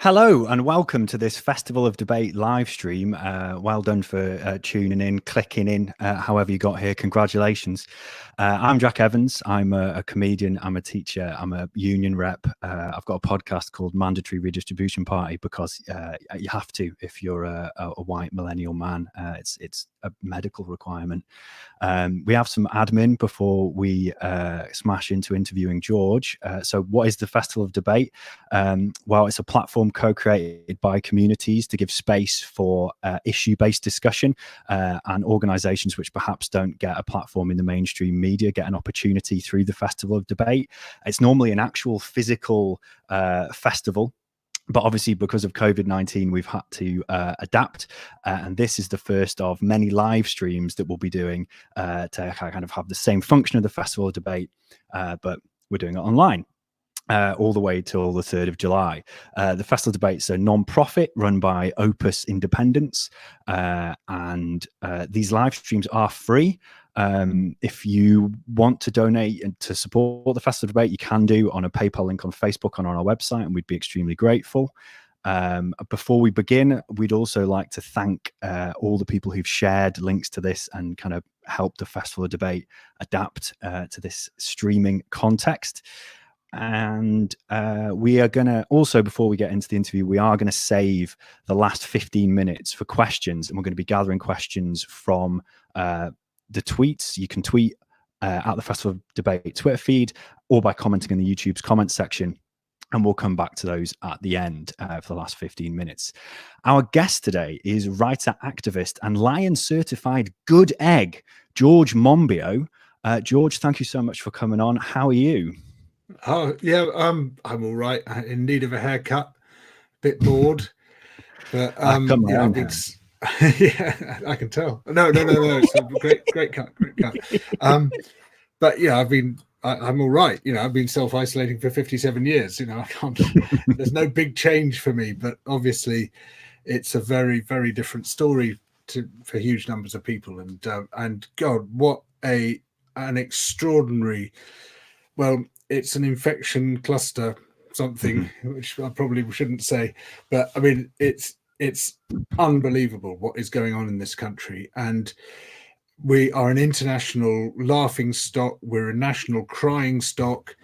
Hello and welcome to this Festival of Debate live stream. Well done for tuning in, clicking in, however you got here. Congratulations. I'm Jack Evans. I'm a comedian. I'm a teacher. I'm a union rep. I've got a podcast called Mandatory Redistribution Party because you have to if you're a white millennial man. It's a medical requirement. We have some admin before we smash into interviewing George. So what is the Festival of Debate? Well, it's a platform co-created by communities to give space for issue-based discussion, and organizations which perhaps don't get a platform in the mainstream media get an opportunity through the Festival of Debate. It's normally an actual physical festival, but obviously because of COVID-19, we've had to adapt. And this is the first of many live streams that we'll be doing to kind of have the same function of the Festival of Debate, but we're doing it online. All the way till the 3rd of July. The Festival of Debate's a non-profit run by Opus Independence, and these live streams are free. If you want to donate and to support the Festival of Debate, you can do on a PayPal link on Facebook and on our website, and we'd be extremely grateful. Before we begin, we'd also like to thank all the people who've shared links to this and kind of helped the Festival of Debate adapt to this streaming context. And we are going to also, before we get into the interview, we are going to save the last 15 minutes for questions. And we're going to be gathering questions from the tweets. You can tweet at the Festival of Debate Twitter feed or by commenting in the YouTube's comment section. And we'll come back to those at the end for the last 15 minutes. Our guest today is writer, activist, and Lion certified good egg, George Monbiot. George, thank you so much for coming on. How are you? Oh yeah, I'm all right. In need of a haircut, bit bored, but yeah, yeah, I can tell. No, it's a great cut. But yeah, I'm all right. You know, I've been self-isolating for 57 years. You know, I can't. There's no big change for me, but obviously, it's a very, very different story for huge numbers of people. And God, what an extraordinary. Well, it's an infection cluster, something which I probably shouldn't say, but I mean, it's unbelievable what is going on in this country. And we are an international laughing stock. We're a national crying stock.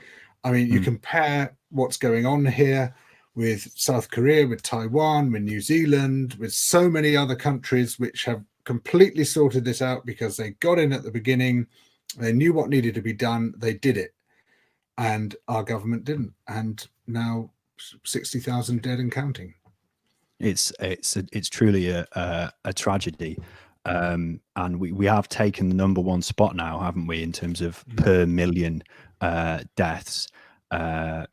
I mean, you compare what's going on here with South Korea, with Taiwan, with New Zealand, with so many other countries which have completely sorted this out because they got in at the beginning. They knew what needed to be done. They did it. And our government didn't, and now 60,000 dead and counting. It's truly a tragedy, and we have taken the #1 spot now, haven't we, in terms of per million deaths? Why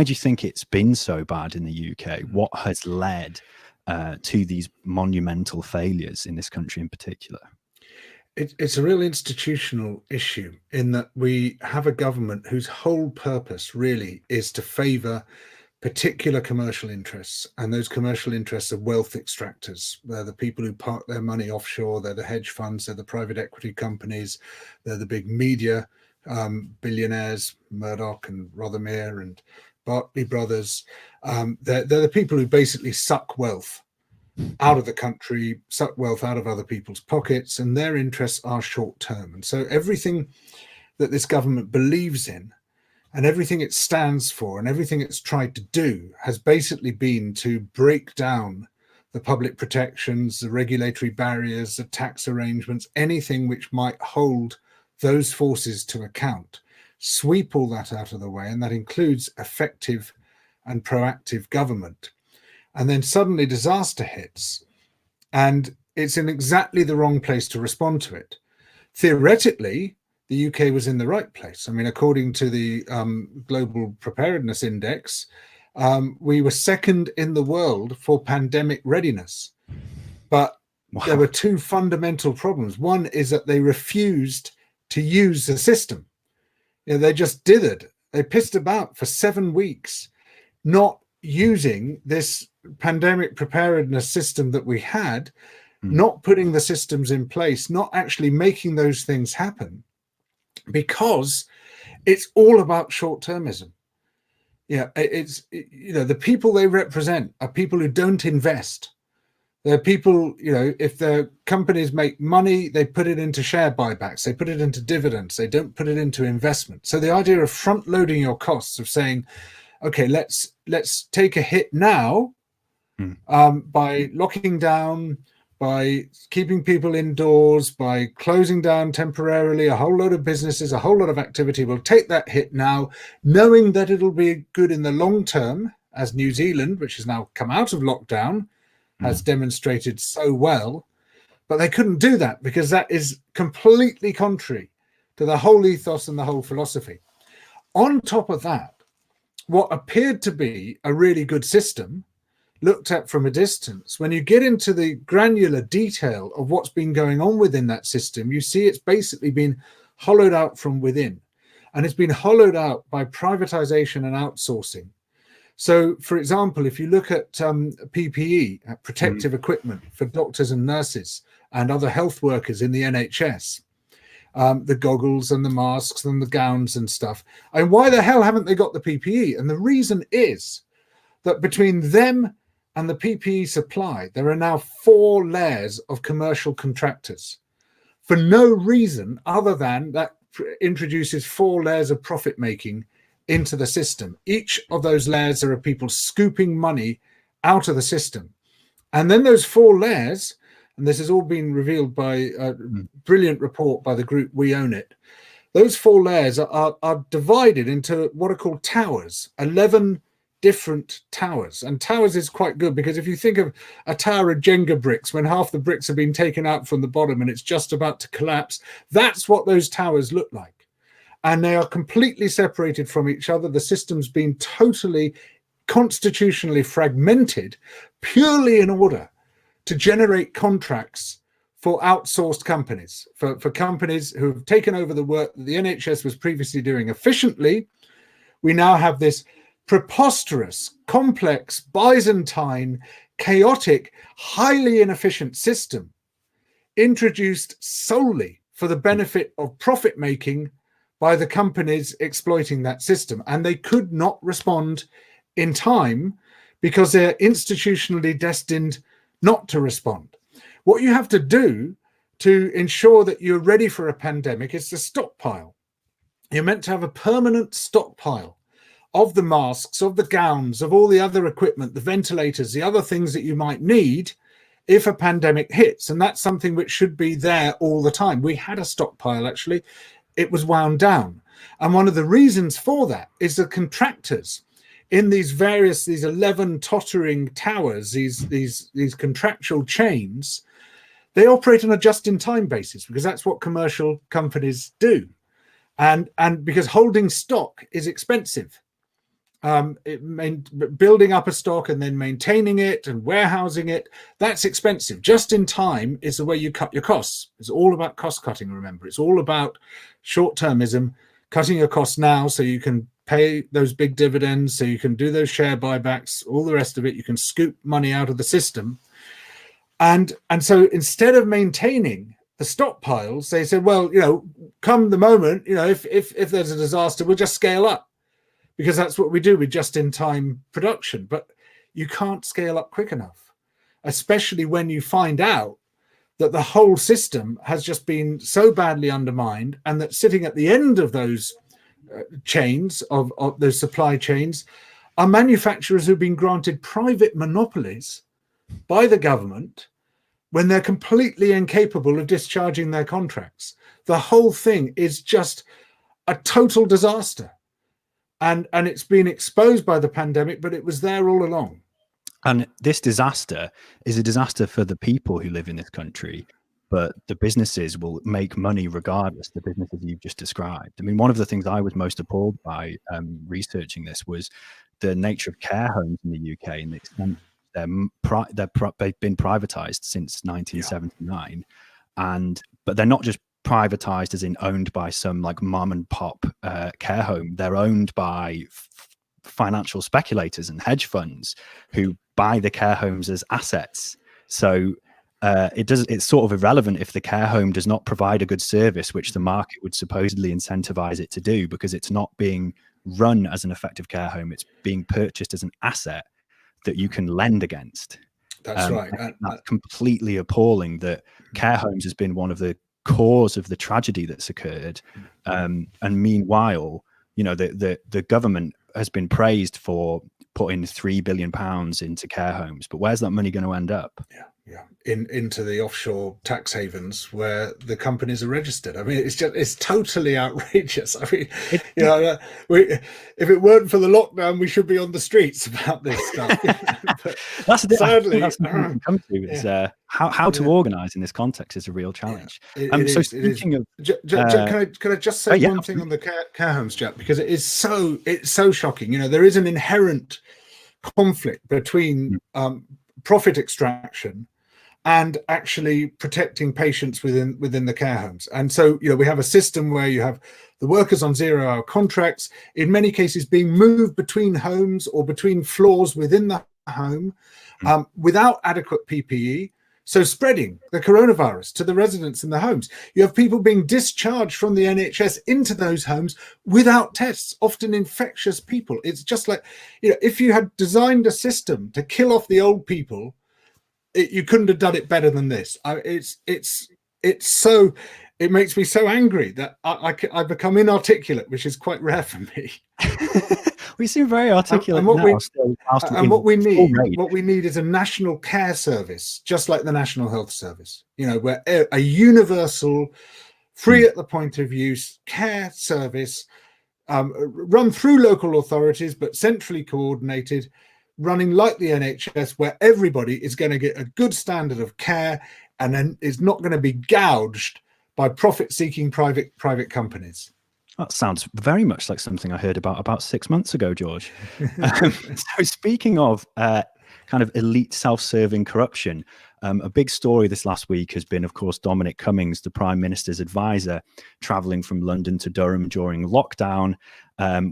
do you think it's been so bad in the UK? What has led to these monumental failures in this country in particular? It's a real institutional issue in that we have a government whose whole purpose really is to favour particular commercial interests, and those commercial interests are wealth extractors. They're the people who park their money offshore, they're the hedge funds, they're the private equity companies, they're the big media billionaires, Murdoch and Rothermere and Barclay Brothers. They're the people who basically suck wealth out of the country, suck wealth out of other people's pockets, and their interests are short term. And so everything that this government believes in and everything it stands for and everything it's tried to do has basically been to break down the public protections, the regulatory barriers, the tax arrangements, anything which might hold those forces to account, sweep all that out of the way. And that includes effective and proactive government. And then suddenly disaster hits. And it's in exactly the wrong place to respond to it. Theoretically, the UK was in the right place. I mean, according to the Global Preparedness Index, we were second in the world for pandemic readiness. But there were two fundamental problems. One is that they refused to use the system. They just dithered. They pissed about for 7 weeks, not using this pandemic preparedness system that we had, not putting the systems in place, not actually making those things happen, because it's all about short-termism. The people they represent are people who don't invest. They're people, if their companies make money, they put it into share buybacks, they put it into dividends, they don't put it into investment. So the idea of front loading your costs, of saying, okay, let's take a hit now by locking down, by keeping people indoors, by closing down temporarily a whole load of businesses, a whole lot of activity. We'll take that hit now, knowing that it'll be good in the long term, as New Zealand, which has now come out of lockdown, has demonstrated so well. But they couldn't do that because that is completely contrary to the whole ethos and the whole philosophy. On top of that, what appeared to be a really good system, looked at from a distance, when you get into the granular detail of what's been going on within that system, you see it's basically been hollowed out from within. And it's been hollowed out by privatization and outsourcing. So, for example, if you look at PPE, protective equipment for doctors and nurses and other health workers in the NHS, the goggles and the masks and the gowns and stuff, and why the hell haven't they got the PPE? And the reason is that between them and the PPE supply, there are now 4 layers of commercial contractors for no reason other than that introduces 4 layers of profit making into the system. Each of those layers, there are people scooping money out of the system. And then those 4 layers, and this has all been revealed by a brilliant report by the group We Own It, those 4 layers are divided into what are called towers, 11 different towers. And towers is quite good because if you think of a tower of Jenga bricks, when half the bricks have been taken out from the bottom and it's just about to collapse, that's what those towers look like. And they are completely separated from each other. The system's been totally constitutionally fragmented purely in order to generate contracts for outsourced companies, for companies who have taken over the work that the NHS was previously doing efficiently. We now have this preposterous, complex, Byzantine, chaotic, highly inefficient system introduced solely for the benefit of profit making by the companies exploiting that system. And they could not respond in time because they're institutionally destined not to respond. What you have to do to ensure that you're ready for a pandemic is to stockpile. You're meant to have a permanent stockpile of the masks, of the gowns, of all the other equipment, the ventilators, the other things that you might need if a pandemic hits. And that's something which should be there all the time. We had a stockpile, actually. It was wound down. And one of the reasons for that is the contractors in these 11 tottering towers, these contractual chains, they operate on a just-in-time basis because that's what commercial companies do. And because holding stock is expensive. Building up a stock and then maintaining it and warehousing it, that's expensive. Just in time is the way you cut your costs. It's all about cost cutting, remember. It's all about short-termism, cutting your costs now so you can pay those big dividends, so you can do those share buybacks, all the rest of it. You can scoop money out of the system. And so instead of maintaining the stockpiles, they said, well, come the moment, if there's a disaster, we'll just scale up. Because that's what we do with just-in-time production. But you can't scale up quick enough, especially when you find out that the whole system has just been so badly undermined, and that sitting at the end of those chains, of those supply chains, are manufacturers who've been granted private monopolies by the government when they're completely incapable of discharging their contracts. The whole thing is just a total disaster. And it's been exposed by the pandemic, but it was there all along. And this disaster is a disaster for the people who live in this country, but the businesses will make money regardless, the businesses you've just described. I mean, one of the things I was most appalled by researching this was the nature of care homes in the UK and the extent they've been privatized since 1979. But they're not just privatized as in owned by some like mom and pop care home. They're owned by financial speculators and hedge funds who buy the care homes as assets. So it's sort of irrelevant if the care home does not provide a good service, which the market would supposedly incentivize it to do, because it's not being run as an effective care home. It's being purchased as an asset that you can lend against. That's right. That's completely appalling that care homes has been one of the cause of the tragedy that's occurred. And meanwhile, you know, the government has been praised for putting £3 billion into care homes, but where's that money going to end up? Into the offshore tax havens where the companies are registered. I mean, it's totally outrageous. I mean, if it weren't for the lockdown, we should be on the streets about this stuff. But that's sadly, that's what we can come to is how to organise in this context is a real challenge. Speaking of, can I just say one thing on the care homes, Jack, because it's so shocking. You know, there is an inherent conflict between profit extraction and actually protecting patients within the care homes. And so, you know, we have a system where you have the workers on 0-hour contracts, in many cases being moved between homes or between floors within the home without adequate PPE. So spreading the coronavirus to the residents in the homes. You have people being discharged from the NHS into those homes without tests, often infectious people. It's just like, you know, if you had designed a system to kill off the old people, you couldn't have done it better than this. It makes me so angry that I become inarticulate, which is quite rare for me. We seem very articulate. What we need is a national care service, just like the National Health Service. You know, where a universal, free at the point of use care service, run through local authorities but centrally coordinated, running like the NHS, where everybody is going to get a good standard of care and then is not going to be gouged by profit-seeking private companies. That sounds very much like something I heard about 6 months ago, George. So speaking of kind of elite self-serving corruption, a big story this last week has been, of course, Dominic Cummings, the Prime Minister's advisor, travelling from London to Durham during lockdown,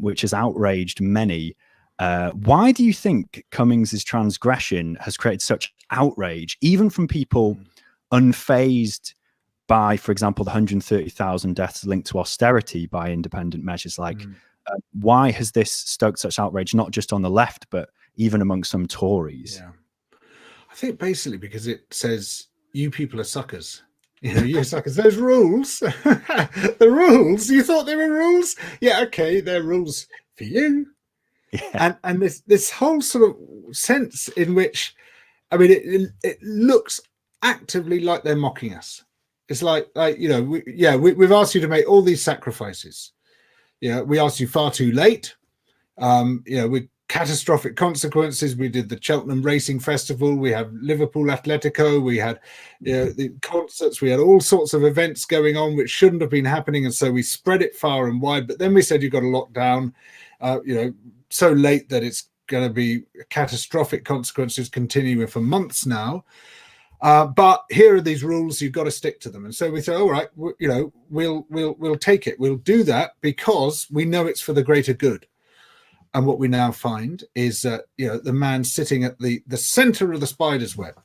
which has outraged many. Why do you think Cummings's transgression has created such outrage, even from people unfazed by, for example, the 130,000 deaths linked to austerity by independent measures? Like, why has this stoked such outrage, not just on the left, but even among some Tories? Yeah, I think basically because it says you people are suckers. You know, you're suckers. Those rules, the rules. You thought they were rules? Yeah, okay, they're rules for you. Yeah. And this whole sort of sense in which, I mean, it looks actively like they're mocking us. It's like you know, we've asked you to make all these sacrifices. You know, we asked you far too late. You know, with catastrophic consequences. We did the Cheltenham Racing Festival. We have Liverpool Atletico. We had, you know, the concerts. We had all sorts of events going on which shouldn't have been happening, and so we spread it far and wide. But then we said you've got to lock down. You know, so late that it's going to be catastrophic consequences continuing for months now. But here are these rules, you've got to stick to them. And so we say, all right, you know, we'll take it. We'll do that because we know it's for the greater good. And what we now find is that, you know, the man sitting at the center of the spider's web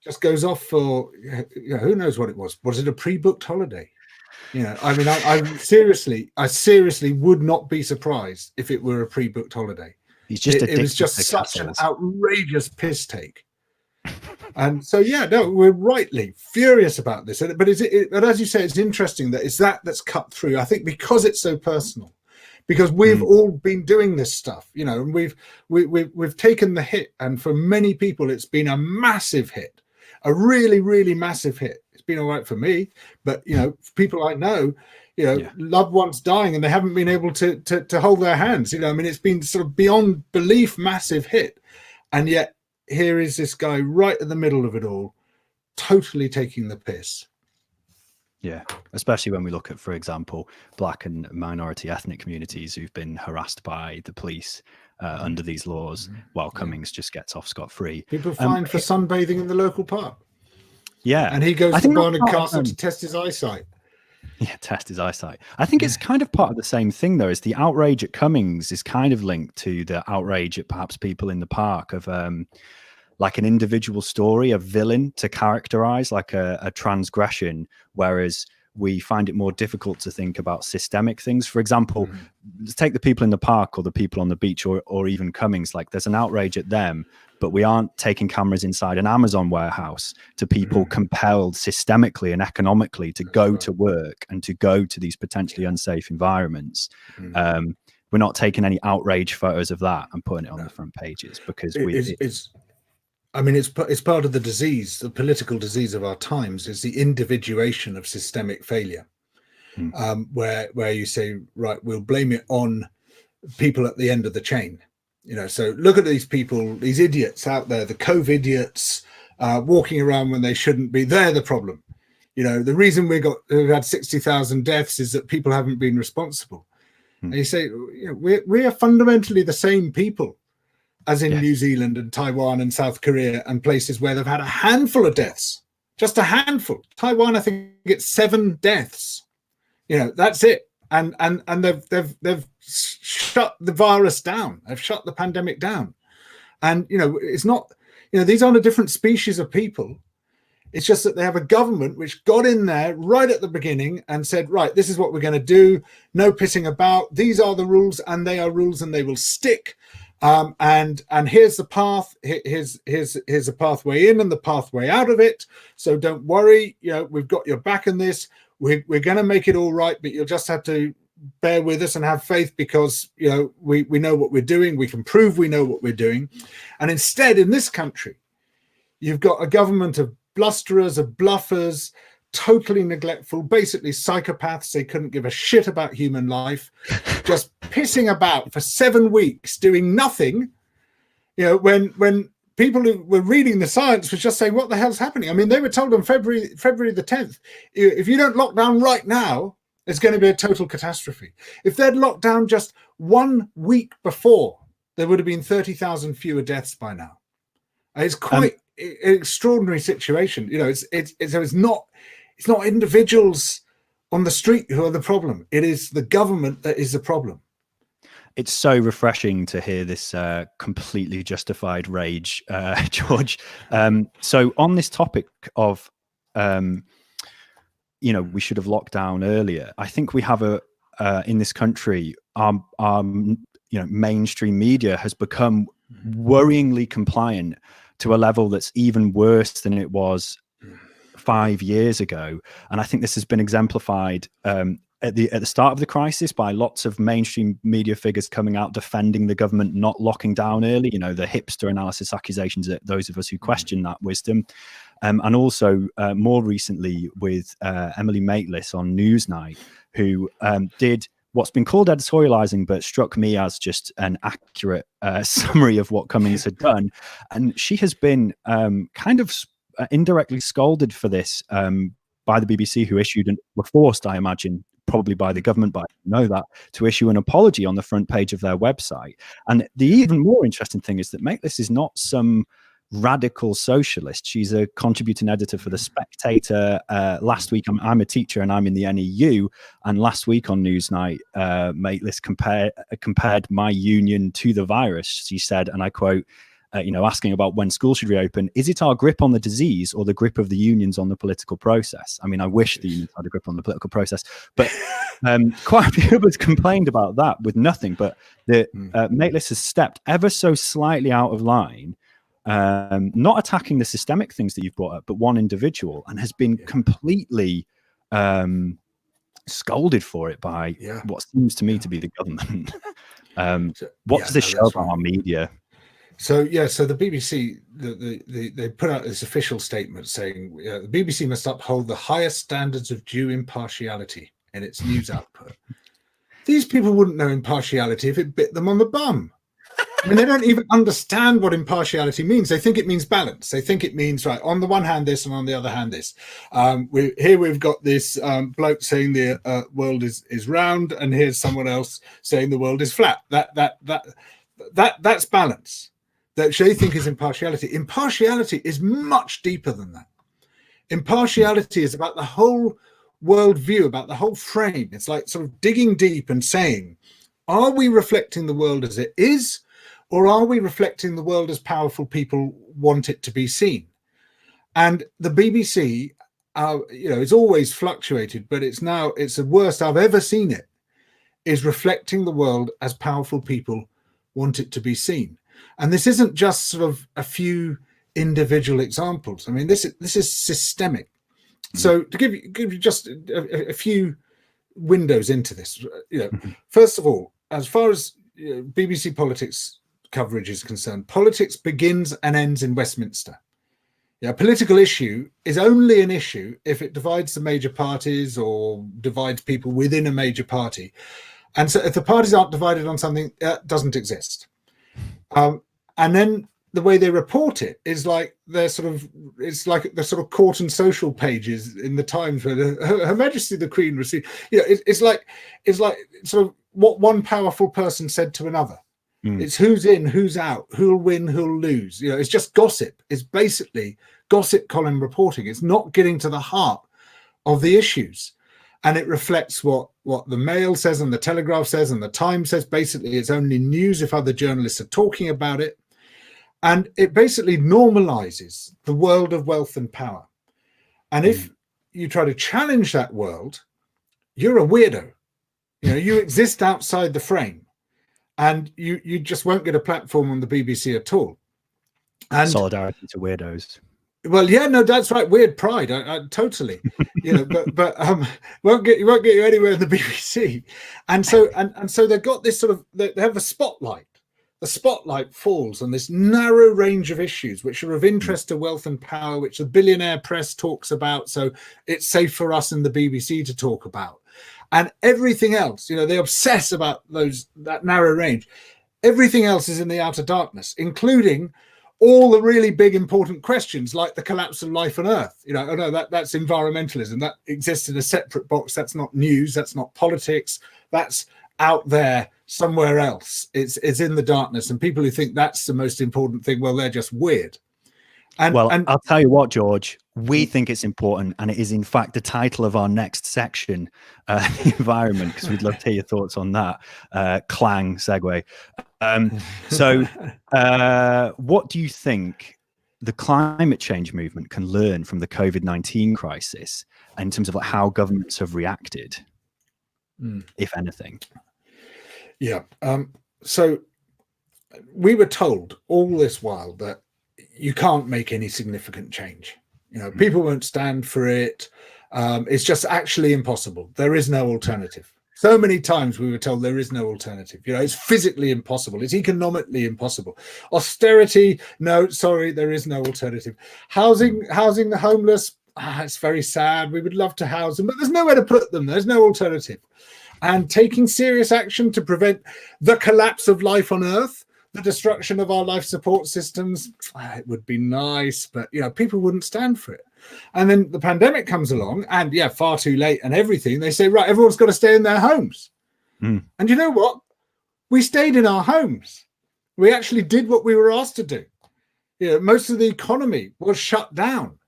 just goes off for, you know, who knows what it was. Was it a pre-booked holiday? You know, I mean, I seriously would not be surprised if it were a pre-booked holiday. It was just such an outrageous piss take. And so, yeah, no, we're rightly furious about this. But but as you say, it's interesting that it's that's cut through. I think because it's so personal, because we've all been doing this stuff, you know, and we've taken the hit. And for many people, it's been a massive hit, a really, really massive hit. It's been all right for me, but, you know, people I know, you know, loved ones dying and they haven't been able to hold their hands. You know, I mean, it's been sort of beyond belief massive hit. And yet here is this guy right at the middle of it all, totally taking the piss. Yeah, especially when we look at, for example, black and minority ethnic communities who've been harassed by the police under these laws, while Cummings just gets off scot-free. People fined for sunbathing in the local park. Yeah. And he goes I to think Barnard Castle to test his eyesight. Yeah, test his eyesight. I think it's kind of part of the same thing, though, is the outrage at Cummings is kind of linked to the outrage at perhaps people in the park of like an individual story, a villain to characterize, like a transgression, whereas we find it more difficult to think about systemic things. For example, let's take the people in the park or the people on the beach or even Cummings. Like there's an outrage at them, but we aren't taking cameras inside an Amazon warehouse to people compelled systemically and economically to go to work and to go to these potentially unsafe environments. We're not taking any outrage photos of that and putting it on the front pages because it's part of the disease, the political disease of our times, is the individuation of systemic failure, where you say, right, we'll blame it on people at the end of the chain. You know, so look at these people, these idiots out there, the COVID-idiots walking around when they shouldn't be. They're the problem. You know, the reason we've had 60,000 deaths is that people haven't been responsible. And you say, you know, we are fundamentally the same people as in New Zealand and Taiwan and South Korea and places where they've had a handful of deaths, just a handful. Taiwan, I think it's 7 deaths. You know, that's it. And they've shut the virus down. They've shut the pandemic down. And, you know, it's not, you know, these aren't a different species of people. It's just that they have a government which got in there right at the beginning and said, right, this is what we're going to do. No pissing about. These are the rules, and they are rules, and they will stick. And here's the path. Here's a pathway in and the pathway out of it. So don't worry. You know, we've got your back in this. We're going to make it all right, but you'll just have to bear with us and have faith because, you know, we know what we're doing. We can prove we know what we're doing. And instead, in this country, you've got a government of blusterers, of bluffers, totally neglectful, basically psychopaths. They couldn't give a shit about human life, just pissing about for 7 weeks, doing nothing. You know, when people who were reading the science was just saying, what the hell's happening? I mean, they were told on February the 10th, if you don't lock down right now, it's going to be a total catastrophe. If they'd locked down just 1 week before, there would have been 30,000 fewer deaths by now. It's quite an extraordinary situation. You know, it's not individuals on the street who are the problem. It is the government that is the problem. It's so refreshing to hear this completely justified rage, George. So on this topic of, you know, we should have locked down earlier. I think we have in this country, you know, mainstream media has become worryingly compliant to a level that's even worse than it was 5 years ago. And I think this has been exemplified at the start of the crisis by lots of mainstream media figures coming out defending the government not locking down early, you know, the hipster analysis accusations at those of us who question that wisdom. And also more recently with Emily Maitlis on Newsnight, who did what's been called editorializing, but struck me as just an accurate summary of what Cummings had done. And she has been kind of indirectly scolded for this by the BBC, who issued and were forced, I imagine, probably by the government, but I know that, to issue an apology on the front page of their website. And the even more interesting thing is that Maitlis is not some radical socialist. She's a contributing editor for The Spectator. Last week, I'm a teacher and I'm in the NEU. And last week on Newsnight, Maitlis compared my union to the virus. She said, and I quote, you know, asking about when schools should reopen, is it our grip on the disease or the grip of the unions on the political process? I mean, I wish the unions had a grip on the political process, but quite a few of us complained about that with nothing. But the Maitlis has stepped ever so slightly out of line, not attacking the systemic things that you've brought up, but one individual, and has been completely scolded for it by what seems to me to be the government. What does this show about our media? So the BBC, they put out this official statement saying the BBC must uphold the highest standards of due impartiality in its news output. These people wouldn't know impartiality if it bit them on the bum. I mean, they don't even understand what impartiality means. They think it means balance. They think it means, right, on the one hand this, and on the other hand this. We've got this bloke saying the world is round, and here's someone else saying the world is flat. That's balance. That they think is impartiality. Impartiality is much deeper than that. Impartiality is about the whole worldview, about the whole frame. It's like sort of digging deep and saying, are we reflecting the world as it is, or are we reflecting the world as powerful people want it to be seen? And the BBC, it's always fluctuated, but it's the worst I've ever seen it, is reflecting the world as powerful people want it to be seen. And this isn't just sort of a few individual examples. I mean, this is systemic. So to give you just a few windows into this, first of all, as far as BBC politics coverage is concerned, politics begins and ends in Westminster. A political issue is only an issue if it divides the major parties or divides people within a major party. And so if the parties aren't divided on something, that doesn't exist. And then the way they report it is like it's like the sort of court and social pages in the Times where Her Majesty the Queen received. It's like sort of what one powerful person said to another. It's who's in, who's out, who'll win, who'll lose. It's just gossip. It's basically gossip column reporting. It's not getting to the heart of the issues. And it reflects what the Mail says and the Telegraph says and the Times says. Basically, it's only news if other journalists are talking about it. And it basically normalizes the world of wealth and power. And if you try to challenge that world, you're a weirdo. You exist outside the frame. And you just won't get a platform on the BBC at all. And solidarity to weirdos. Well, yeah, no, that's right. Weird pride, I totally. But won't get you anywhere in the BBC. And so they've got this sort of, they have a spotlight. The spotlight falls on this narrow range of issues which are of interest to wealth and power, which the billionaire press talks about. So it's safe for us in the BBC to talk about. And everything else, they obsess about that narrow range. Everything else is in the outer darkness, including all the really big important questions like the collapse of life on Earth. That's environmentalism. That exists in a separate box. That's not news. That's not politics. That's out there somewhere else. It's in the darkness. And people who think that's the most important thing, well, they're just weird. And I'll tell you what, George, we think it's important, and it is in fact the title of our next section, the environment, because we'd love to hear your thoughts on that. Clang segue. What do you think the climate change movement can learn from the COVID-19 crisis in terms of how governments have reacted, if anything? Yeah. So we were told all this while that you can't make any significant change. People won't stand for it. It's just actually impossible. There is no alternative. So many times we were told there is no alternative. It's physically impossible. It's economically impossible. Austerity, no, sorry, there is no alternative. Housing the homeless, it's very sad. We would love to house them, but there's nowhere to put them. There's no alternative. And taking serious action to prevent the collapse of life on Earth, the destruction of our life support systems, it would be nice, but people wouldn't stand for it. And then the pandemic comes along, and far too late and everything. They say, right, everyone's got to stay in their homes. And you know what? We stayed in our homes. We actually did what we were asked to do. Most of the economy was shut down.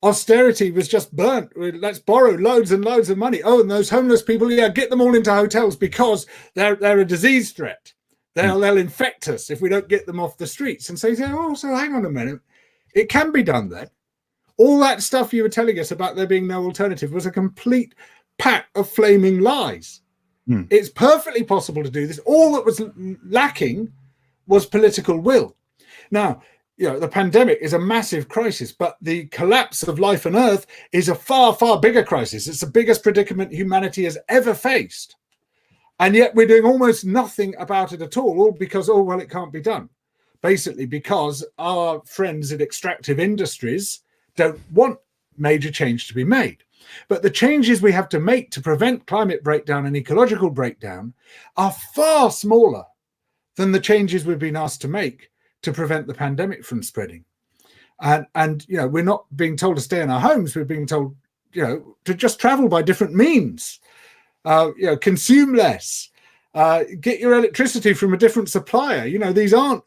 Austerity was just burnt. Let's borrow loads and loads of money. Oh, and those homeless people, get them all into hotels because they're a disease threat. They'll infect us if we don't get them off the streets. And so you say, so hang on a minute. It can be done then. All that stuff you were telling us about there being no alternative was a complete pack of flaming lies. It's perfectly possible to do this. All that was lacking was political will. Now, the pandemic is a massive crisis, but the collapse of life on Earth is a far, far bigger crisis. It's the biggest predicament humanity has ever faced. And yet we're doing almost nothing about it at all because, it can't be done. Basically because our friends at extractive industries don't want major change to be made. But the changes we have to make to prevent climate breakdown and ecological breakdown are far smaller than the changes we've been asked to make to prevent the pandemic from spreading. And we're not being told to stay in our homes. We're being told, to just travel by different means, consume less, get your electricity from a different supplier. These aren't,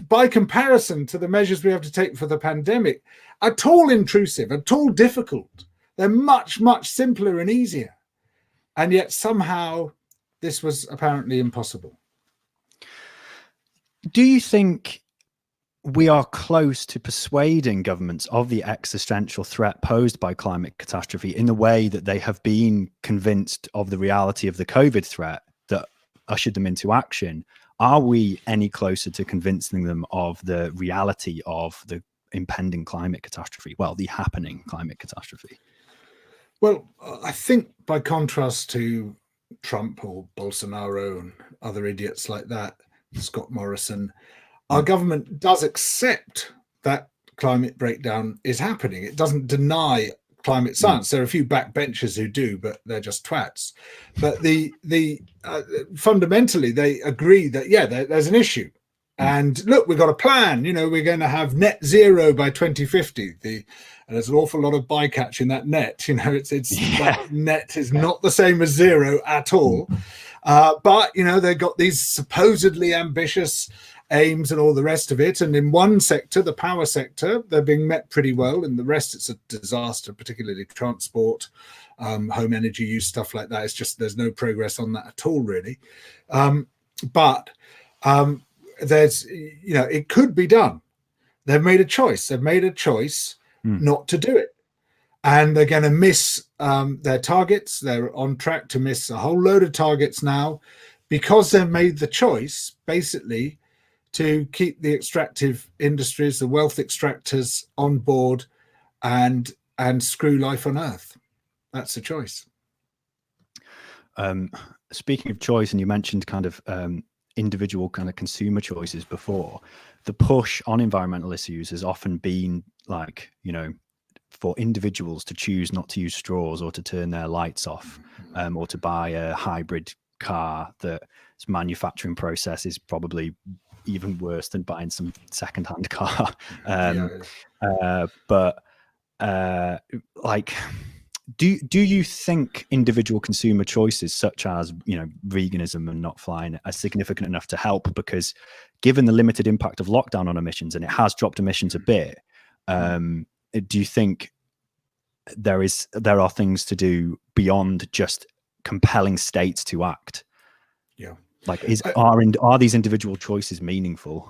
by comparison to the measures we have to take for the pandemic, at all intrusive, at all difficult. They're much, much simpler and easier. And yet somehow this was apparently impossible. Do you think we are close to persuading governments of the existential threat posed by climate catastrophe in the way that they have been convinced of the reality of the COVID threat that ushered them into action? Are we any closer to convincing them of the reality of the impending climate catastrophe? Well, the happening climate catastrophe. Well, I think by contrast to Trump or Bolsonaro and other idiots like that, Scott Morrison, our government does accept that climate breakdown is happening. It doesn't deny climate science. There are a few backbenchers who do, but they're just twats. But fundamentally, they agree that, there's an issue. And look, we've got a plan. We're going to have net zero by 2050. And there's an awful lot of bycatch in that net. That net is not the same as zero at all. But they've got these supposedly ambitious aims and all the rest of it. And in one sector, the power sector, they're being met pretty well. In the rest, it's a disaster, particularly transport, home energy use, stuff like that. It's just there's no progress on that at all, really. But there's, it could be done. They've made a choice. They've made a choice not to do it. And they're going to miss their targets. They're on track to miss a whole load of targets now because they've made the choice, basically, to keep the extractive industries, the wealth extractors on board and screw life on Earth. That's the choice. Speaking of choice, and you mentioned kind of individual kind of consumer choices before, the push on environmental issues has often been like, for individuals to choose not to use straws or to turn their lights off, or to buy a hybrid car that its manufacturing process is probably even worse than buying some secondhand car. Do you think individual consumer choices such as veganism and not flying are significant enough to help? Because given the limited impact of lockdown on emissions, and it has dropped emissions a bit, do you think there are things to do beyond just compelling states to act? Like, are these individual choices meaningful?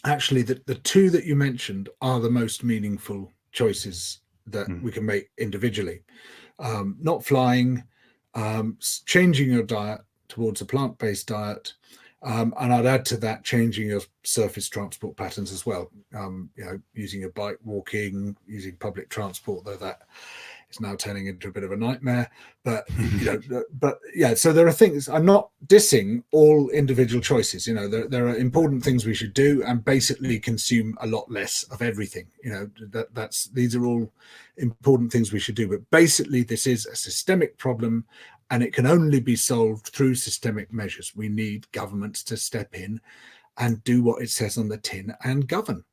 Actually, the two that you mentioned are the most meaningful choices that we can make individually. Not flying, changing your diet towards a plant-based diet, and I'd add to that changing your surface transport patterns as well. Using a bike, walking, using public transport, though that is now turning into a bit of a nightmare. But so there are things. I'm not dissing all individual choices. There are important things we should do, and basically consume a lot less of everything. These are all important things we should do. But basically, this is a systemic problem, and it can only be solved through systemic measures. We need governments to step in and do what it says on the tin and govern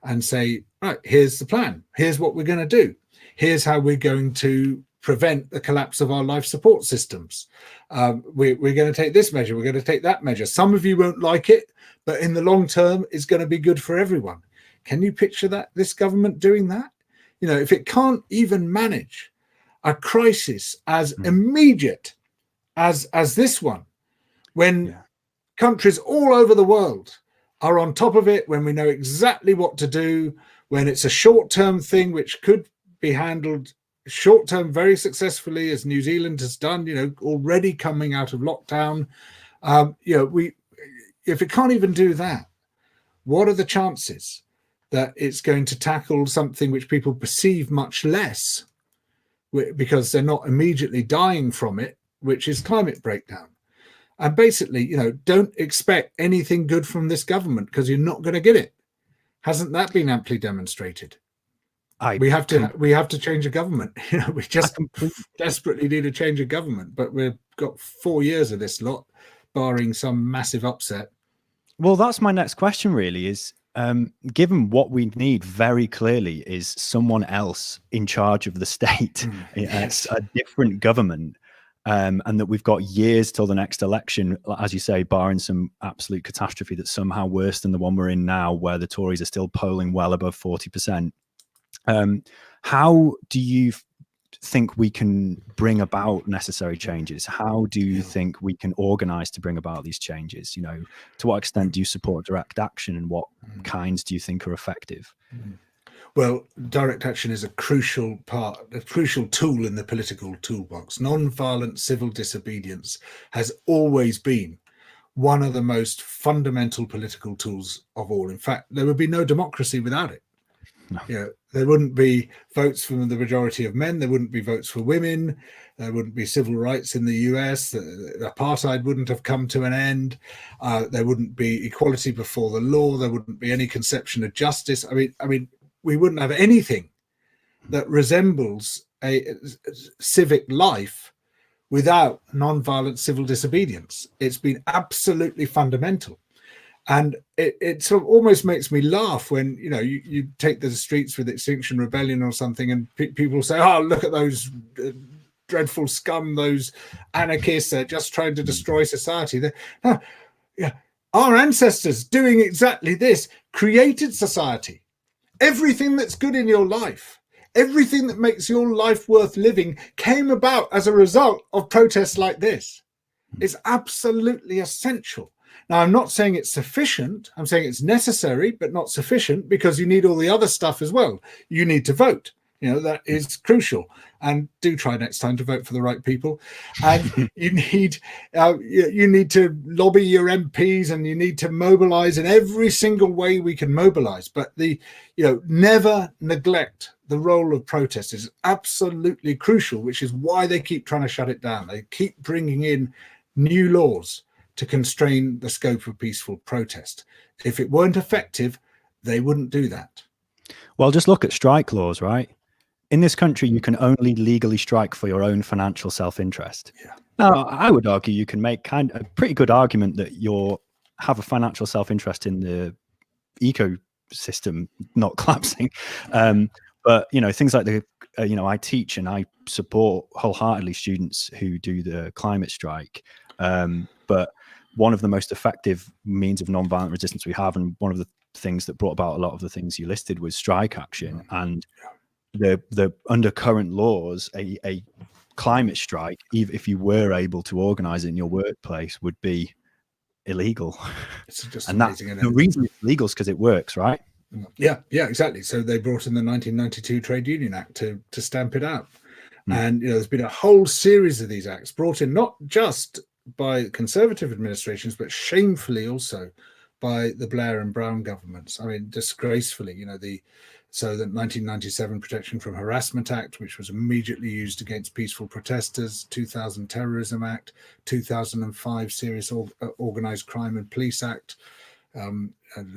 and say, right, here's the plan. Here's what we're going to do. Here's how we're going to prevent the collapse of our life support systems. We're going to take this measure. We're going to take that measure. Some of you won't like it, but in the long term, it's going to be good for everyone. Can you picture this government doing that? If it can't even manage a crisis as immediate as this one, when countries all over the world are on top of it, when we know exactly what to do, when it's a short-term thing which could be handled short-term very successfully, as New Zealand has done, already coming out of lockdown. If it can't even do that, what are the chances that it's going to tackle something which people perceive much less because they're not immediately dying from it, which is climate breakdown? And basically, don't expect anything good from this government because you're not going to get it. Hasn't that been amply demonstrated? We have to change a government. We just desperately need to change a government, but we've got 4 years of this lot. barring some massive upset. Well, that's my next question really is, given what we need very clearly is someone else in charge of the state, Yes. a different government, and that we've got years till the next election, as you say, barring some absolute catastrophe that's somehow worse than the one we're in now, where the Tories are still polling well above 40%. How do you think we can bring about necessary changes? How do you think we can organize to bring about these changes? You know, to what extent do you support direct action, and what kinds do you think are effective? Well, direct action is a crucial tool in the political toolbox. Non-violent civil disobedience has always been one of the most fundamental political tools of all. In fact, there would be no democracy without it. No. You know, there wouldn't be votes from the majority of men. There wouldn't be votes for women. There wouldn't be civil rights in the US. Apartheid wouldn't have come to an end. There wouldn't be equality before the law. There wouldn't be any conception of justice. I mean, we wouldn't have anything that resembles a civic life without non-violent civil disobedience. It's been absolutely fundamental. And it sort of almost makes me laugh when, you know, you take the streets with Extinction Rebellion or something, and people say, oh, look at those dreadful scum, those anarchists, they're just trying to destroy society. Our ancestors doing exactly this created society. Everything that's good in your life, everything that makes your life worth living came about as a result of protests like this. It's absolutely essential. Now, I'm not saying it's sufficient. I'm saying it's necessary, but not sufficient, because you need all the other stuff as well. You need to vote. You know, that is crucial. And do try next time to vote for the right people. And you need to lobby your MPs, and you need to mobilize in every single way we can mobilize. But never neglect the role of protest is absolutely crucial, which is why they keep trying to shut it down. They keep bringing in new laws to constrain the scope of peaceful protest. If it weren't effective, they wouldn't do that. Well, just look at strike laws, right? In this country, you can only legally strike for your own financial self-interest. Yeah. Now, I would argue you can make a pretty good argument that you have a financial self-interest in the ecosystem not collapsing. But, you know, things like I teach and I support wholeheartedly students who do the climate strike. But one of the most effective means of nonviolent resistance we have, and one of the things that brought about a lot of the things you listed, was strike action. And the under current laws, a climate strike, even if you were able to organize it in your workplace, would be illegal. It's just and amazing. The reason it's illegal is because it works, right? Yeah, exactly. So they brought in the 1992 Trade Union Act to stamp it out. And there's been a whole series of these acts brought in, not just by conservative administrations, but shamefully also by the Blair and Brown governments. I mean, disgracefully, the 1997 Protection from Harassment Act, which was immediately used against peaceful protesters, 2000 Terrorism Act, 2005 Serious Organized Crime and Police Act. I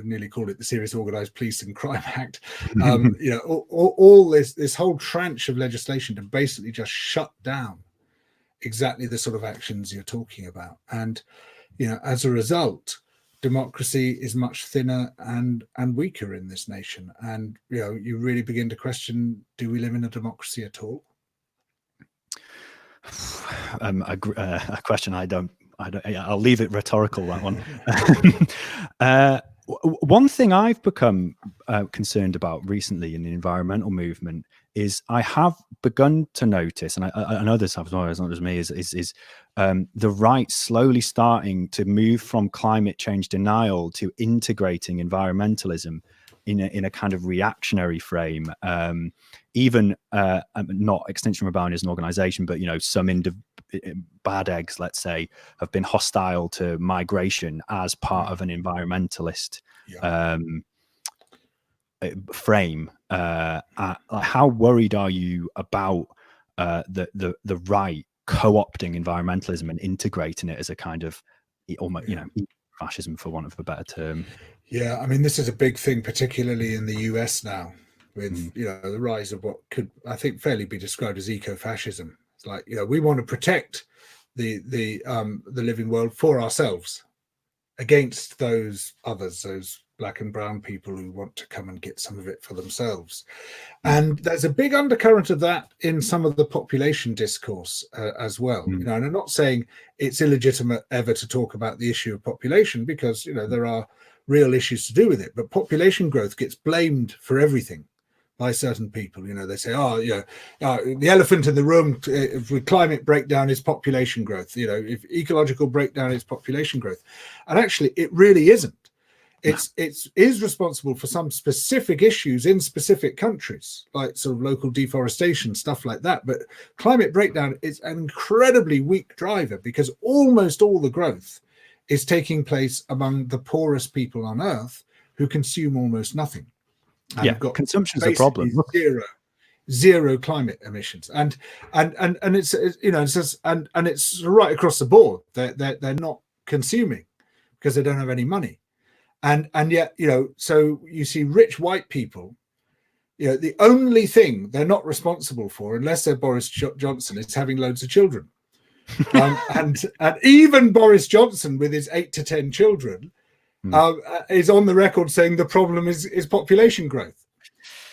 nearly called it the Serious Organized Police and Crime Act. All this whole tranche of legislation to basically just shut down exactly the sort of actions you're talking about. And, as a result, democracy is much thinner and weaker in this nation. And, you really begin to question, do we live in a democracy at all? A question I'll leave it rhetorical, that one. One thing I've become concerned about recently in the environmental movement is I have begun to notice, and I know this happens, it's not just me, is the right slowly starting to move from climate change denial to integrating environmentalism in a kind of reactionary frame. Even not Extinction Rebellion as an organization, but some bad eggs, let's say, have been hostile to migration as part of an environmentalist frame. How worried are you about the right co-opting environmentalism and integrating it as a kind of almost fascism, for want of a better term? Yeah, I mean, this is a big thing, particularly in the US now, with the rise of what could, I think, fairly be described as eco-fascism. It's like, we want to protect the living world for ourselves against those others, those black and brown people who want to come and get some of it for themselves. And there's a big undercurrent of that in some of the population discourse as well. And I'm not saying it's illegitimate ever to talk about the issue of population, because there are real issues to do with it. But population growth gets blamed for everything by certain people. They say, the elephant in the room with climate breakdown is population growth. If ecological breakdown is population growth, and actually it really isn't. It is responsible for some specific issues in specific countries, like sort of local deforestation, stuff like that. But climate breakdown is an incredibly weak driver, because almost all the growth is taking place among the poorest people on Earth, who consume almost nothing. And got consumption is a problem. Zero climate emissions, and it's and it's right across the board. They're not consuming because they don't have any money. And yet, so you see rich white people, the only thing they're not responsible for, unless they're Boris Johnson, is having loads of children. And even Boris Johnson, with his 8 to 10 children, is on the record saying the problem is population growth.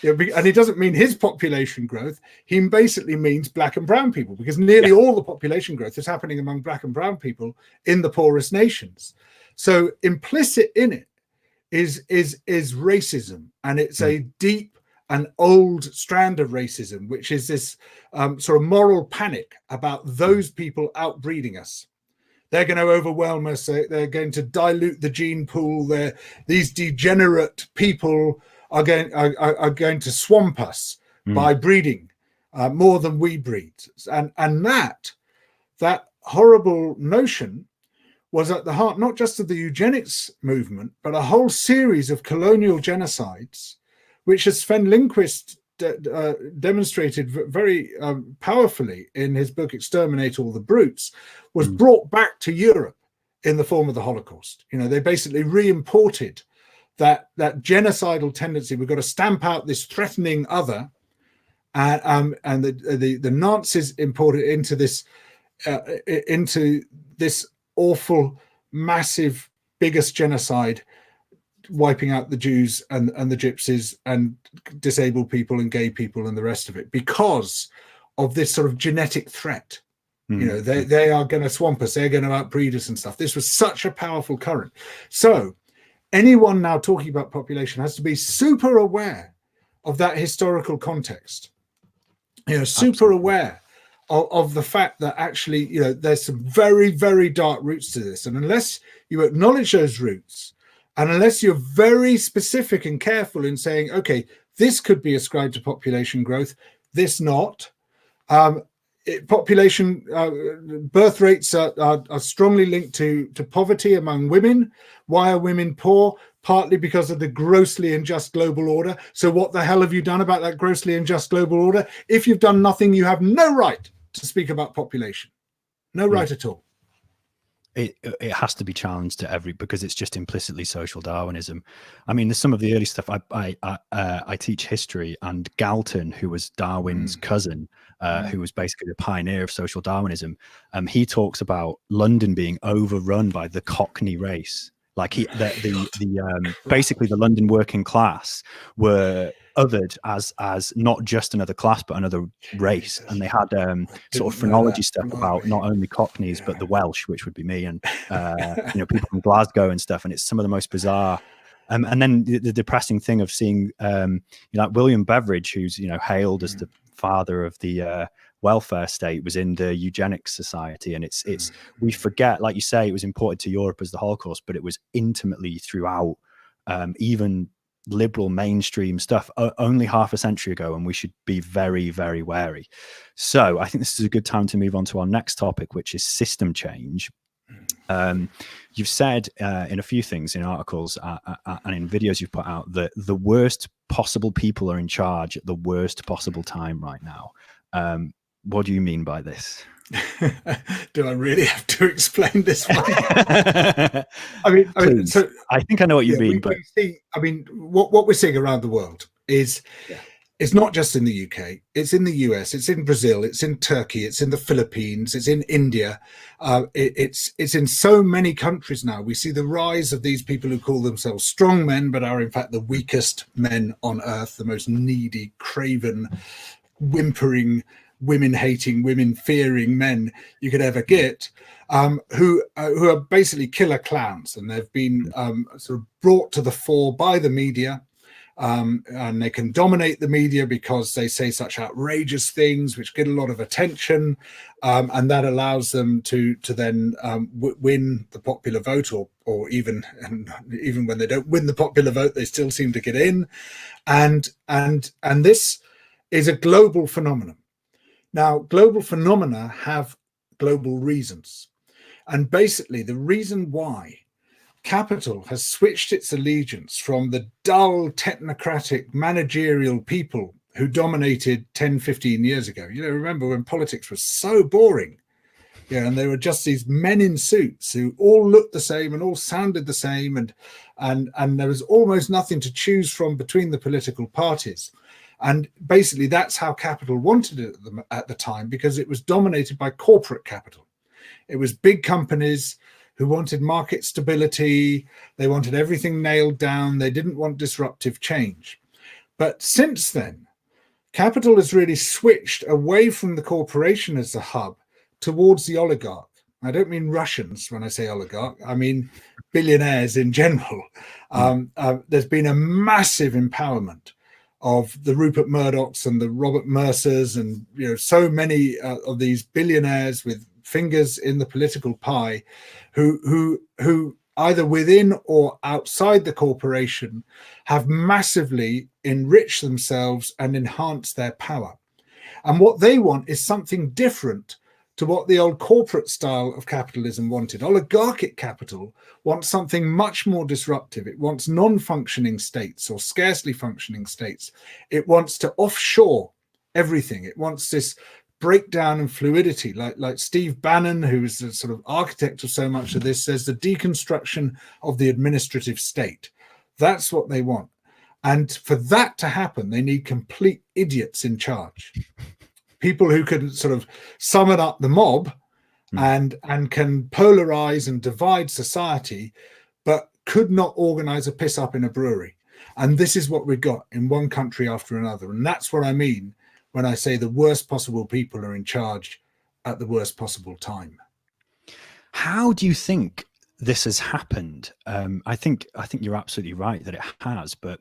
And he doesn't mean his population growth. He basically means black and brown people, because nearly all the population growth is happening among black and brown people in the poorest nations. So implicit in it is racism, and it's a deep and old strand of racism, which is this sort of moral panic about those people outbreeding us. They're going to overwhelm us. They're going to dilute the gene pool. These degenerate people are going to swamp us by breeding more than we breed. And that horrible notion was at the heart not just of the eugenics movement, but a whole series of colonial genocides, which, as Sven Lindqvist demonstrated very powerfully in his book Exterminate All the Brutes, was brought back to Europe in the form of the Holocaust. They basically re-imported that genocidal tendency. We've got to stamp out this threatening other, and the Nazis imported into this awful, massive, biggest genocide, wiping out the Jews and the Gypsies and disabled people and gay people and the rest of it, because of this sort of genetic threat. They are going to swamp us, they're going to outbreed us and stuff. This was such a powerful current. So anyone now talking about population has to be super aware of that historical context, super aware of the fact that actually, there's some very, very dark roots to this. And unless you acknowledge those roots, and unless you're very specific and careful in saying, okay, this could be ascribed to population growth, this not, population birth rates are strongly linked to poverty among women. Why are women poor? Partly because of the grossly unjust global order. So what the hell have you done about that grossly unjust global order? If you've done nothing, you have no right to speak about population. No right at all. It has to be challenged to because it's just implicitly social Darwinism. I mean, there's some of the early stuff. I teach history, and Galton, who was Darwin's cousin, who was basically the pioneer of social Darwinism, he talks about London being overrun by the Cockney race. Like basically the London working class were othered as not just another class but another race, and they had sort of phrenology stuff about not only Cockneys but the Welsh, which would be me, and people from Glasgow and stuff. And it's some of the most bizarre. And then the depressing thing of seeing like William Beveridge, who's hailed as the father of the welfare state, was in the eugenics society. And it's we forget, like you say, it was imported to Europe as the Holocaust, but it was intimately throughout even liberal mainstream stuff only half a century ago, and we should be very, very wary. So I think this is a good time to move on to our next topic, which is system change. You've said in a few things, in articles and in videos you've put out, that the worst possible people are in charge at the worst possible time right now. What do you mean by this? Do I really have to explain this one? I think I know what you mean. What we're seeing around the world is It's not just in the UK, it's in the US, it's in Brazil, it's in Turkey, it's in the Philippines, it's in India. It's in so many countries now. We see the rise of these people who call themselves strong men, but are in fact the weakest men on earth, the most needy, craven, whimpering, women-hating, women-fearing men you could ever get, who are basically killer clowns. And they've been sort of brought to the fore by the media. And they can dominate the media because they say such outrageous things which get a lot of attention, and that allows them to then win the popular vote, or even when they don't win the popular vote, they still seem to get in, and this is a global phenomenon. Now, global phenomena have global reasons, and basically the reason why capital has switched its allegiance from the dull, technocratic, managerial people who dominated 10, 15 years ago. Remember when politics was so boring, and there were just these men in suits who all looked the same and all sounded the same, and there was almost nothing to choose from between the political parties. And basically that's how capital wanted it at the time, because it was dominated by corporate capital. It was big companies who wanted market stability. They wanted everything nailed down. They didn't want disruptive change. But since then, capital has really switched away from the corporation as the hub towards the oligarch. I don't mean Russians when I say oligarch. I mean billionaires in general. There's been a massive empowerment of the Rupert Murdochs and the Robert Mercers, and so many of these billionaires with fingers in the political pie, who either within or outside the corporation have massively enriched themselves and enhanced their power. And what they want is something different to what the old corporate style of capitalism wanted. Oligarchic capital wants something much more disruptive. It wants non-functioning states or scarcely functioning states. It wants to offshore everything. It wants this breakdown and fluidity, like Steve Bannon, who is the sort of architect of so much of this, says the deconstruction of the administrative state. That's what they want. And for that to happen, they need complete idiots in charge. People who can sort of summon up the mob and can polarize and divide society, but could not organize a piss up in a brewery. And this is what we've got in one country after another. And that's what I mean when I say the worst possible people are in charge at the worst possible time. How do you think this has happened? I think you're absolutely right that it has, but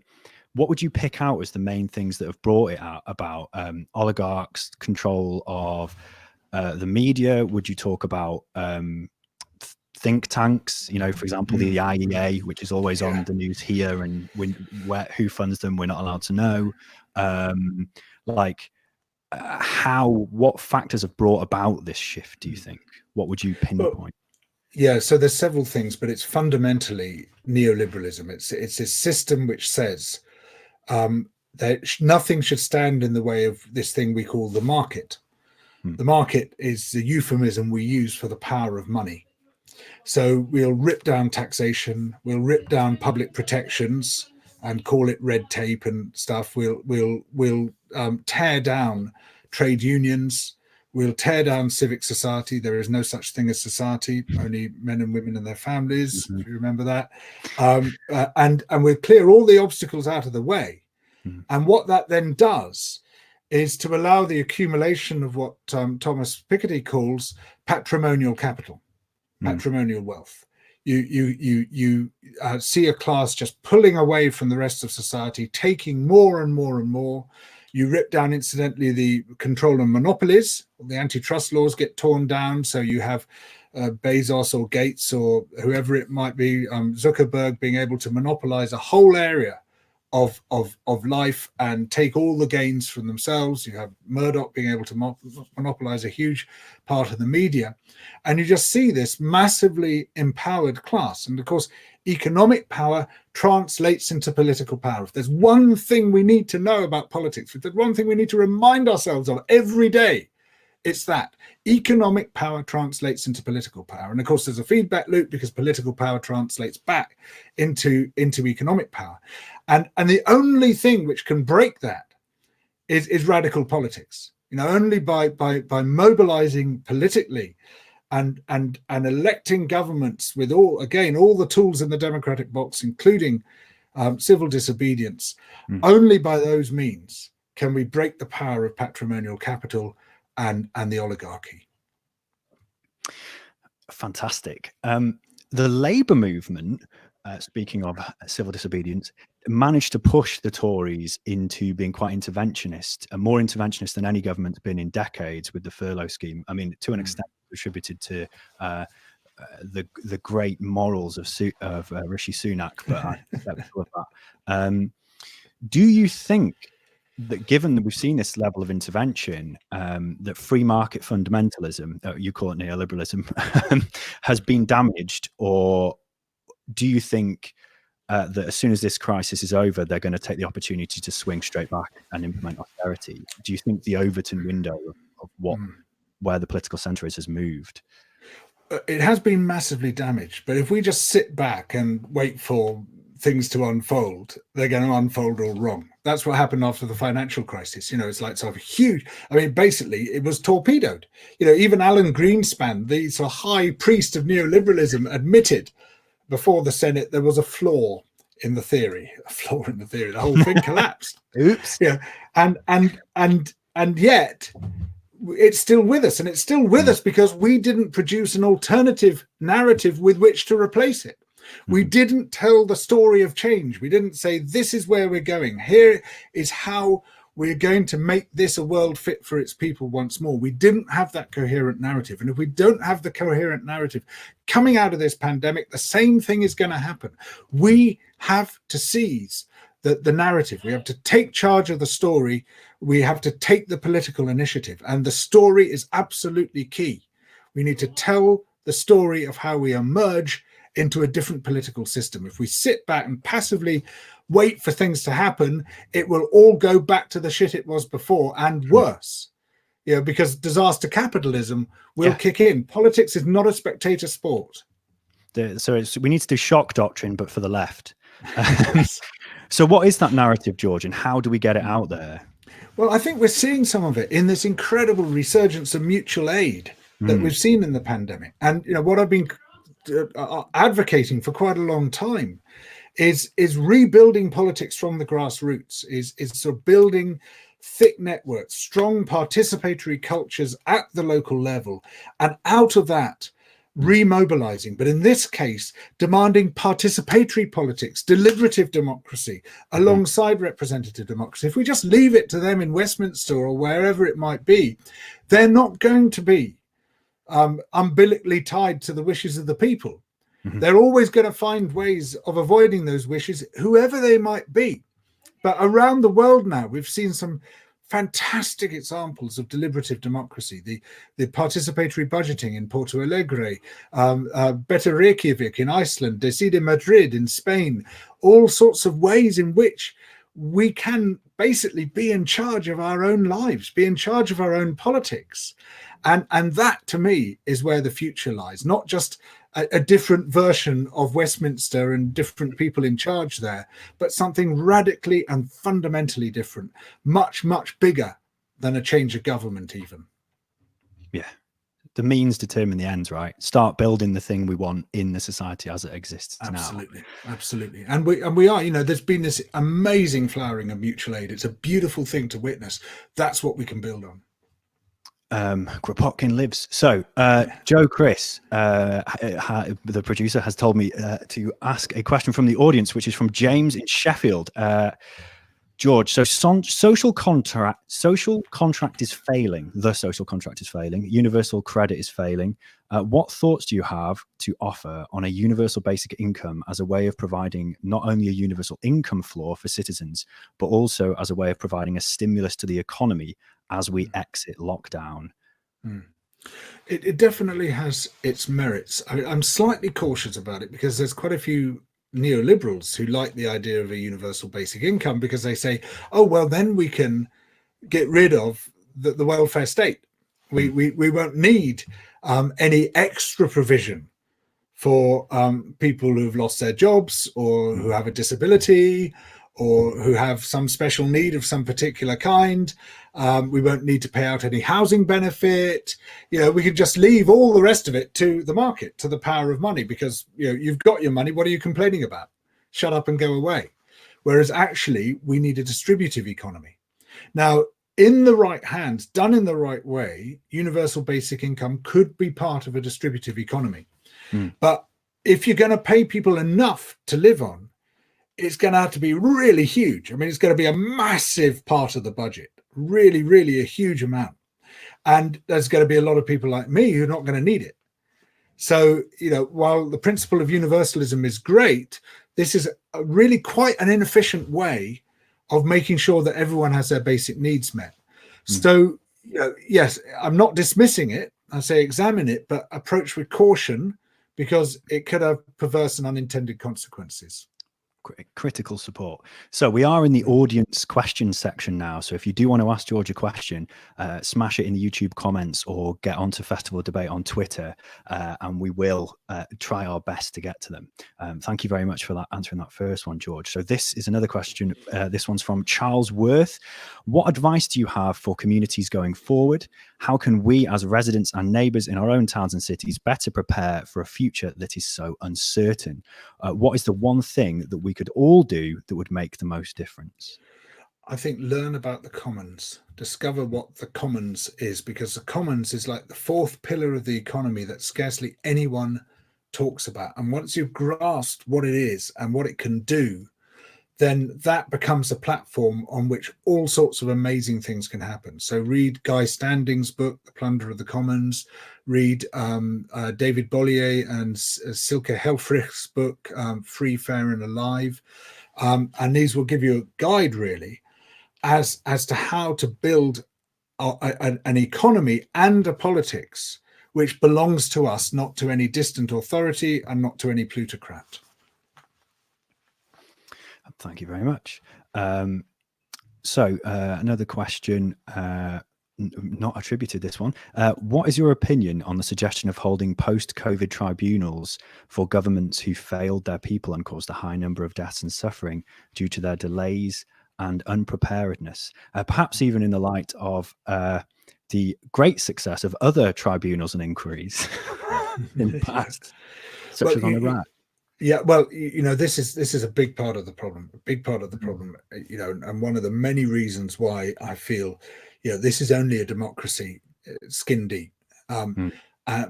what would you pick out as the main things that have brought it out about oligarchs, control of the media? Would you talk about think tanks, for example, the IEA, which is always on the news here, and who funds them, we're not allowed to know. What factors have brought about this shift, do you think? What would you pinpoint? So there's several things, but it's fundamentally neoliberalism. It's a system which says that nothing should stand in the way of this thing we call the market. The market is the euphemism we use for the power of money. So we'll rip down taxation, we'll rip down public protections and call it red tape and stuff. We'll tear down trade unions. We'll tear down civic society. There is no such thing as society, only men and women and their families, if you remember that. And we'll clear all the obstacles out of the way. And what that then does is to allow the accumulation of what Thomas Piketty calls patrimonial capital, patrimonial wealth. You see a class just pulling away from the rest of society, taking more and more and more. You rip down, incidentally, the control of monopolies. The antitrust laws get torn down, so you have Bezos or Gates or whoever it might be, Zuckerberg, being able to monopolize a whole area of life and take all the gains from themselves. You have Murdoch being able to monopolize a huge part of the media. And you just see this massively empowered class. And of course, economic power translates into political power. If there's one thing we need to know about politics, if there's one thing we need to remind ourselves of every day, it's that economic power translates into political power. And of course, there's a feedback loop because political power translates back into economic power. And the only thing which can break that is radical politics. Only by mobilizing politically and electing governments with all the tools in the democratic box, including civil disobedience, only by those means can we break the power of patrimonial capital and the oligarchy. Fantastic. The Labour movement, speaking of civil disobedience, managed to push the Tories into being quite interventionist, and more interventionist than any government's been in decades with the furlough scheme. I mean, to an extent, attributed to the great morals of Rishi Sunak, but I'm skeptical of that. Do you think that, given that we've seen this level of intervention, that free market fundamentalism, you call it neoliberalism, has been damaged? Or do you think that as soon as this crisis is over, they're going to take the opportunity to swing straight back and implement austerity? Do you think the Overton window of where the political centre has moved? It has been massively damaged, but if we just sit back and wait for things to unfold, they're going to unfold all wrong. That's what happened after the financial crisis. It's like sort of huge. I mean, basically, it was torpedoed. Even Alan Greenspan, the sort of high priest of neoliberalism, admitted before the Senate there was a flaw in the theory. The whole thing collapsed. Oops. Yeah, and yet it's still with us, and it's still with us because we didn't produce an alternative narrative with which to replace it. We didn't tell the story of change. We didn't say, this is where we're going. Here is how we're going to make this a world fit for its people once more. We didn't have that coherent narrative. And if we don't have the coherent narrative coming out of this pandemic, the same thing is going to happen. We have to seize the narrative. We have to take charge of the story. We have to take the political initiative. And the story is absolutely key. We need to tell the story of how we emerge into a different political system. If we sit back and passively wait for things to happen, it will all go back to the shit it was before, and worse. Because disaster capitalism will kick in. Politics is not a spectator sport. So we need to do shock doctrine, but for the left. So what is that narrative, George, and how do we get it out there? Well, I think we're seeing some of it in this incredible resurgence of mutual aid that we've seen in the pandemic. And what I've been advocating for quite a long time is rebuilding politics from the grassroots, is sort of building thick networks, strong participatory cultures at the local level, and out of that remobilizing, but in this case demanding participatory politics, deliberative democracy alongside representative democracy. If we just leave it to them in Westminster or wherever it might be, they're not going to be umbilically tied to the wishes of the people. They're always going to find ways of avoiding those wishes, whoever they might be. But around the world now, we've seen some fantastic examples of deliberative democracy. The participatory budgeting in Porto Alegre, Better Reykjavik in Iceland, Decide Madrid in Spain, all sorts of ways in which we can basically be in charge of our own lives, be in charge of our own politics. And that, to me, is where the future lies, not just a different version of Westminster and different people in charge there, but something radically and fundamentally different, much, much bigger than a change of government even. Yeah. The means determine the ends, right? Start building the thing we want in the society as it exists now. Absolutely. And we are, there's been this amazing flowering of mutual aid. It's a beautiful thing to witness. That's what we can build on. Kropotkin lives. So Joe Chris, the producer, has told me to ask a question from the audience, which is from James in Sheffield. George, so social contract is failing. The social contract is failing. Universal credit is failing. What thoughts do you have to offer on a universal basic income as a way of providing not only a universal income floor for citizens, but also as a way of providing a stimulus to the economy as we exit lockdown? It definitely has its merits. I'm slightly cautious about it because there's quite a few neoliberals who like the idea of a universal basic income because they say, oh, well, then we can get rid of the welfare state. We won't need any extra provision for people who've lost their jobs or who have a disability or who have some special need of some particular kind. We won't need to pay out any housing benefit. We can just leave all the rest of it to the market, to the power of money, because you've got your money. What are you complaining about? Shut up and go away. Whereas actually we need a distributive economy. Now, in the right hands, done in the right way, universal basic income could be part of a distributive economy. But if you're going to pay people enough to live on, it's going to have to be really huge. I mean, it's going to be a massive part of the budget, really, really a huge amount. And there's going to be a lot of people like me who are not going to need it. So, while the principle of universalism is great, this is really quite an inefficient way of making sure that everyone has their basic needs met. So, yes, I'm not dismissing it. I say examine it, but approach with caution, because it could have perverse and unintended consequences. Critical support. So we are in the audience question section now. So if you do want to ask George a question, smash it in the YouTube comments or get onto Festival Debate on Twitter, and we will try our best to get to them. Thank you very much for answering that first one, George. So this is another question. This one's from Charles Worth. What advice do you have for communities going forward? How can we as residents and neighbours in our own towns and cities better prepare for a future that is so uncertain? What is the one thing that we could all do that would make the most difference? I think learn about the commons, discover what the commons is, because the commons is like the fourth pillar of the economy that scarcely anyone talks about. And once you've grasped what it is and what it can do, then that becomes a platform on which all sorts of amazing things can happen. So read Guy Standing's book, The Plunder of the Commons, read David Bollier and Silke Helfrich's book, Free, Fair and Alive. And these will give you a guide really as to how to build an economy and a politics which belongs to us, not to any distant authority and not to any plutocrat. Thank you very much. Another question, not attributed this one. What is your opinion on the suggestion of holding post-COVID tribunals for governments who failed their people and caused a high number of deaths and suffering due to their delays and unpreparedness? Perhaps even in the light of the great success of other tribunals and inquiries in the past, such as on Iraq. Yeah, well, this is a big part of the problem. And one of the many reasons why I feel, this is only a democracy skin deep. And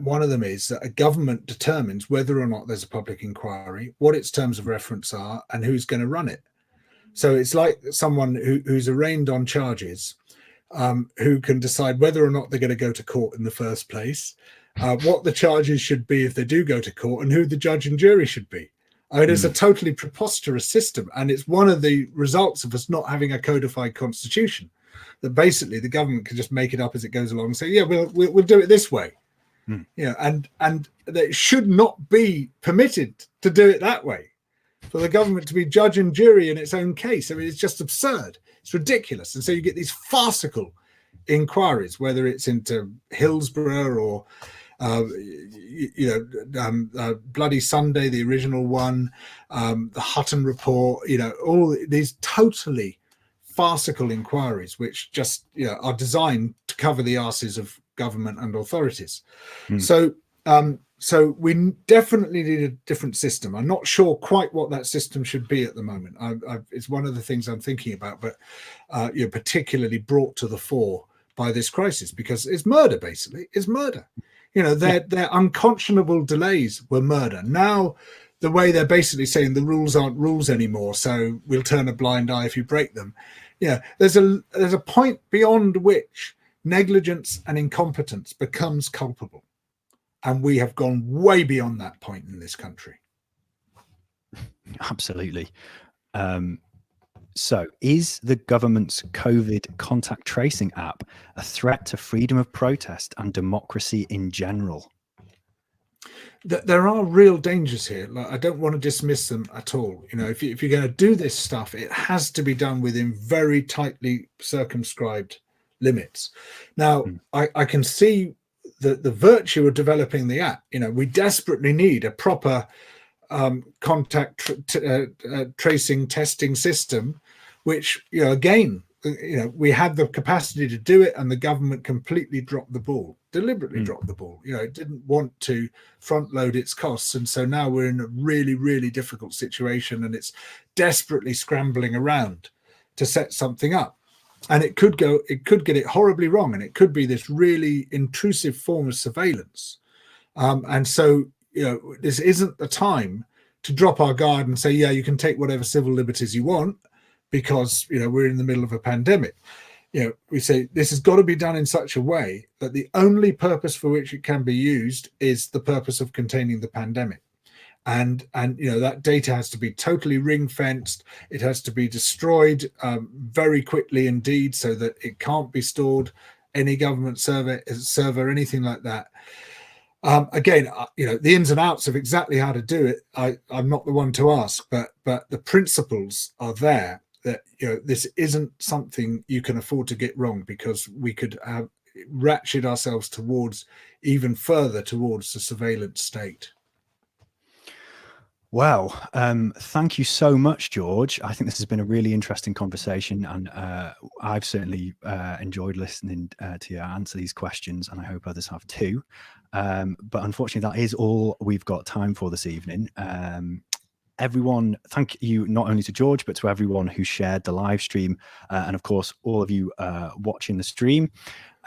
one of them is that a government determines whether or not there's a public inquiry, what its terms of reference are, and who's going to run it. So it's like someone who's arraigned on charges, who can decide whether or not they're going to go to court in the first place, what the charges should be if they do go to court, and who the judge and jury should be. I mean, it's a totally preposterous system, and it's one of the results of us not having a codified constitution, that basically the government can just make it up as it goes along and say, yeah, we'll do it this way. And that it should not be permitted to do it that way, for the government to be judge and jury in its own case. I mean, it's just absurd. It's ridiculous. And so you get these farcical inquiries, whether it's into Hillsborough or Bloody Sunday, the original one, the Hutton report, all these totally farcical inquiries, which just are designed to cover the arses of government and authorities. So we definitely need a different system. I'm not sure quite what that system should be at the moment. It's one of the things I'm thinking about, but particularly brought to the fore by this crisis, because it's murder. Basically, it's murder. Their unconscionable delays were murder. Now, the way they're basically saying the rules aren't rules anymore, so we'll turn a blind eye if you break them. There's a point beyond which negligence and incompetence becomes culpable. And we have gone way beyond that point in this country. Absolutely. So is the government's COVID contact tracing app a threat to freedom of protest and democracy in general? There are real dangers here. Like, I don't want to dismiss them at all. If you're going to do this stuff, it has to be done within very tightly circumscribed limits. Now, I can see the virtue of developing the app. We desperately need a proper contact tracing testing system, which, again, we had the capacity to do it, and the government completely dropped the ball, deliberately dropped the ball. It didn't want to front load its costs, and so now we're in a really, really difficult situation, and it's desperately scrambling around to set something up. And it could get it horribly wrong, and it could be this really intrusive form of surveillance. And so, this isn't the time to drop our guard and say, yeah, you can take whatever civil liberties you want, because we're in the middle of a pandemic. We say this has got to be done in such a way that the only purpose for which it can be used is the purpose of containing the pandemic. And that data has to be totally ring fenced. It has to be destroyed very quickly indeed, so that it can't be stored any government server, anything like that. Again, the ins and outs of exactly how to do it, I'm not the one to ask, but the principles are there. That this isn't something you can afford to get wrong, because we could ratchet ourselves even further towards the surveillance state. Well, thank you so much, George. I think this has been a really interesting conversation, and I've certainly enjoyed listening to you answer these questions, and I hope others have too. But unfortunately, that is all we've got time for this evening. Everyone, thank you not only to George, but to everyone who shared the live stream, and of course, all of you watching the stream.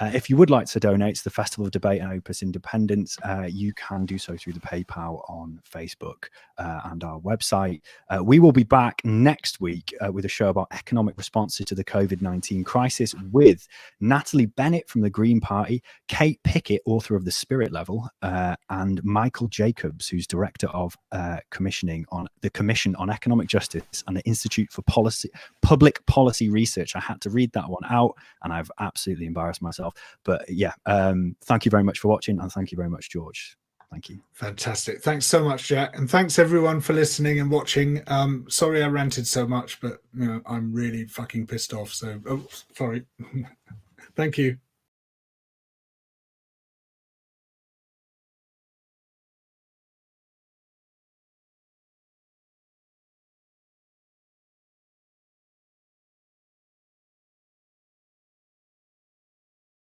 If you would like to donate to the Festival of Debate and Opus Independence, you can do so through the PayPal on Facebook and our website. We will be back next week with a show about economic responses to the COVID-19 crisis with Natalie Bennett from the Green Party, Kate Pickett, author of The Spirit Level, and Michael Jacobs, who's director of the Commission on Economic Justice and the Institute for Public Policy Research. I had to read that one out, and I've absolutely embarrassed myself. But yeah, thank you very much for watching, and thank you very much, George. Thank you. Fantastic. Thanks so much, Jack, and thanks everyone for listening and watching. Sorry I ranted so much, but I'm really fucking pissed off, so sorry. Thank you.